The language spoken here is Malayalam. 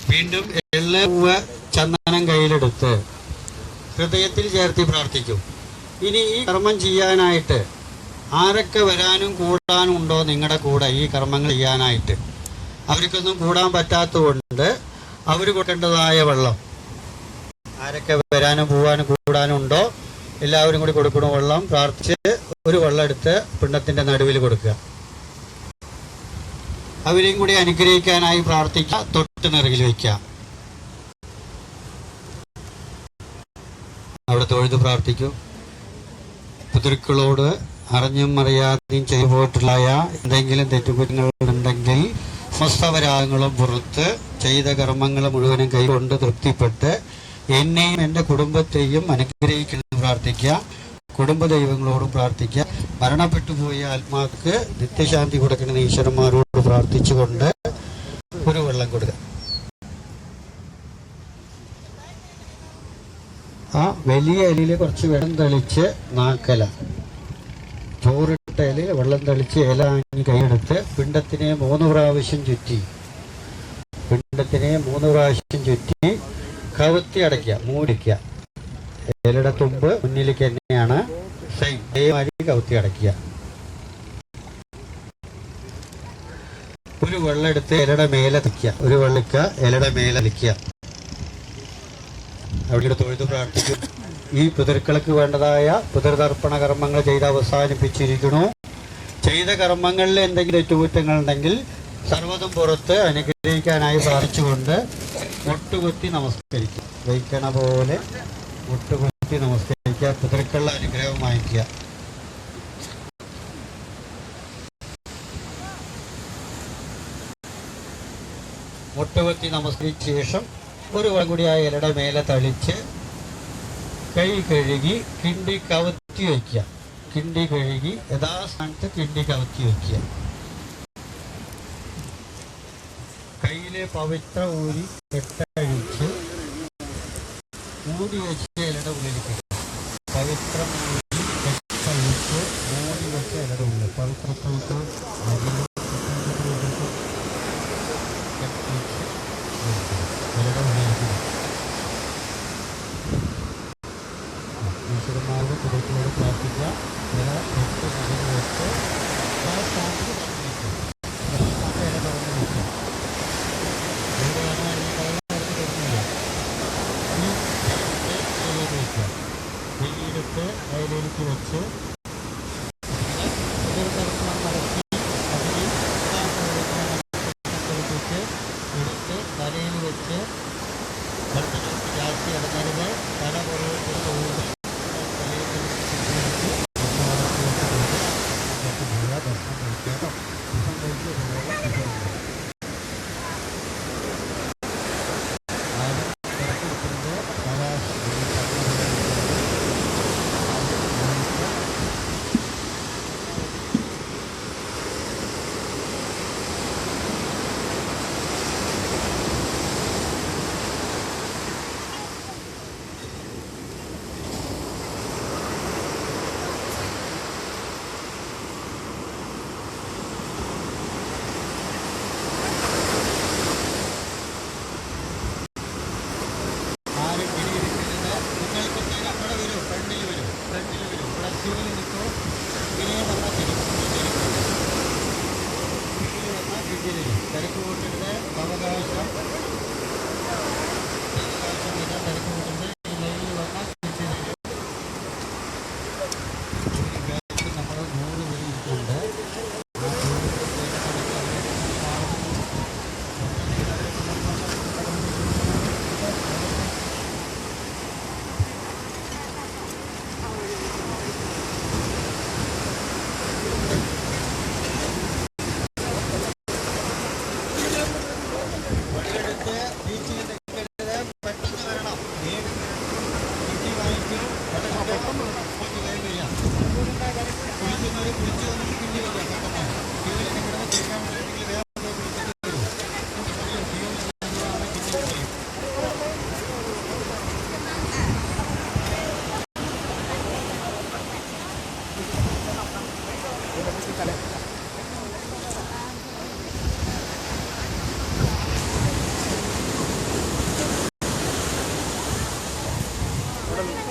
വീണ്ടും എള്ള് ചന്ദനം കയ്യിലെടുത്ത് ഹൃദയത്തിൽ ചേർത്തി പ്രാർത്ഥിക്കും. ഇനി ഈ കർമ്മം ചെയ്യാനായിട്ട് ആരൊക്കെ വരാനും കൂടാനും ഉണ്ടോ നിങ്ങളുടെ കൂടെ ഈ കർമ്മങ്ങൾ ചെയ്യാനായിട്ട്? അവർക്കൊന്നും കൂടാൻ പറ്റാത്തതുകൊണ്ട് അവർ കൊടുക്കേണ്ടതായ വെള്ളം, ആരൊക്കെ വരാനും പോവാനും കൂടാനും ഉണ്ടോ എല്ലാവരും കൂടി കൊടുക്കണം. വെള്ളം പ്രാർത്ഥിച്ച് ഒരു വെള്ളം എടുത്ത് പിണ്ടത്തിൻ്റെ നടുവിൽ കൊടുക്കുക. അവരെയും കൂടി അനുഗ്രഹിക്കാനായി പ്രാർത്ഥിക്കുക. തൊട്ട് നിറകിൽ വയ്ക്കുക. അവിടെ തൊഴുത് പ്രാർത്ഥിക്കും. പിതൃക്കളോട് അറിഞ്ഞും അറിയാതെയും ചെയ്തു പോയിട്ടുള്ള എന്തെങ്കിലും തെറ്റുകുറ്റങ്ങളുണ്ടെങ്കിൽ സമസ്തപരാഗങ്ങളും പുറത്ത് ചെയ്ത കർമ്മങ്ങൾ മുഴുവനും കൈകൊണ്ട് തൃപ്തിപ്പെട്ട് എന്നെയും എൻ്റെ കുടുംബത്തെയും അനുഗ്രഹിക്കണം പ്രാർത്ഥിക്കുക. കുടുംബ ദൈവങ്ങളോടും പ്രാർത്ഥിക്കുക. മരണപ്പെട്ടുപോയ ആത്മാക്ക് നിത്യശാന്തി കൊടുക്കുന്ന ഈശ്വരന്മാരോട് പ്രാർത്ഥിച്ചുകൊണ്ട് ഒരു വെള്ളം കൊടുക്കുക. ആ വലിയ ഇലയിൽ കുറച്ച് വെള്ളം തളിച്ച് നാക്കല, ചോറിട്ട ഇലയിൽ വെള്ളം തളിച്ച് ഇല കൈയെടുത്ത് പിണ്ടത്തിനെ 3 പ്രാവശ്യം ചുറ്റി, പിണ്ടത്തിനെ 3 പ്രാവശ്യം ചുറ്റി കവുത്തി അടയ്ക്കുക, മൂടിക്കുക. ഇലയുടെ തുമ്പ് മുന്നിലേക്ക് തന്നെയാണ്, അതേമാതിരി കവുത്തി അടയ്ക്കുക. ഒരു വെള്ളം എടുത്ത് ഇലയുടെ മേലെ തിക്കുക, ഒരു വെള്ളിക്ക ഇലയുടെ മേലെ തിക്കുക. അവിടെ തൊഴുത് പ്രാർത്ഥിക്കും. ഈ പിതൃക്കൾക്ക് വേണ്ടതായ പിതൃതർപ്പണ കർമ്മങ്ങൾ ചെയ്ത് അവസാനിപ്പിച്ചിരിക്കണു. ചെയ്ത കർമ്മങ്ങളിൽ എന്തെങ്കിലും തെറ്റുകുറ്റങ്ങളുണ്ടെങ്കിൽ സർവ്വതും പുറത്ത് അനുഗ്രഹിക്കാനായി പ്രാർത്ഥിച്ചുകൊണ്ട് മുട്ടുകുത്തി നമസ്കരിക്കുക. വയ്ക്കണ പോലെ മുട്ടുകുത്തി നമസ്കരിക്കുക. പിതൃക്കളുടെ അനുഗ്രഹം വാങ്ങിക്കുക. മുട്ടുകുത്തി നമസ്കരിച്ച ശേഷം ഒരു വെള്ളം കൂടി ആ ഇലയുടെ മേലെ തളിച്ച് കൈ കഴുകി കിണ്ടി കവത്തി വയ്ക്കുക. കിണ്ടി കഴുകി യഥാസ്ഥാനത്ത് കിണ്ടി കവത്തി വയ്ക്കുക. കയ്യിലെ പവിത്ര ഊരി കെട്ടഴിച്ച് മൂടി വെച്ച ഇലയുടെ ഉള്ളിലേക്ക് പവിത്രം ഊരി കെട്ടഴിച്ച് മൂടി വെച്ച ഇലയുടെ ഉള്ളിൽ പവിത്രത്തോട്ട് ഈശ്വരന്മാരുടെ കുടുംബത്തോട് പ്രാർത്ഥിക്കുക. ഇല വെച്ച് മുകളിൽ വെച്ച് ആ സ്ഥാനത്ത് തുറന്നു വയ്ക്കുക. ഇല തുറന്നു വയ്ക്കുക. എവിടെയാണ് ഈ കയ്യിലെടുത്ത് തുറന്നില്ല. ഈ ഇലയിലേക്ക് വയ്ക്കുക. വെള്ളിയെടുത്ത് അയലേക്ക് വെച്ച് ഒരു തരത്തിലാണ് മടക്കി എടുത്ത് തലയിൽ വെച്ച് ഭക്തർക്ക് ജാസ്തി ഇടങ്ങരുത്. തല പുറകോട്ട് ഊരി തിരക്ക് കൂട്ടരുത്. അവകാശം തിരക്ക് കൂട്ടരുത്. ഈ ലൈനിൽ വന്നാൽ തിരിച്ചു തരും. നമ്മൾ 100 വരെ ഇരിക്കുന്നുണ്ട്. ഇവിടെ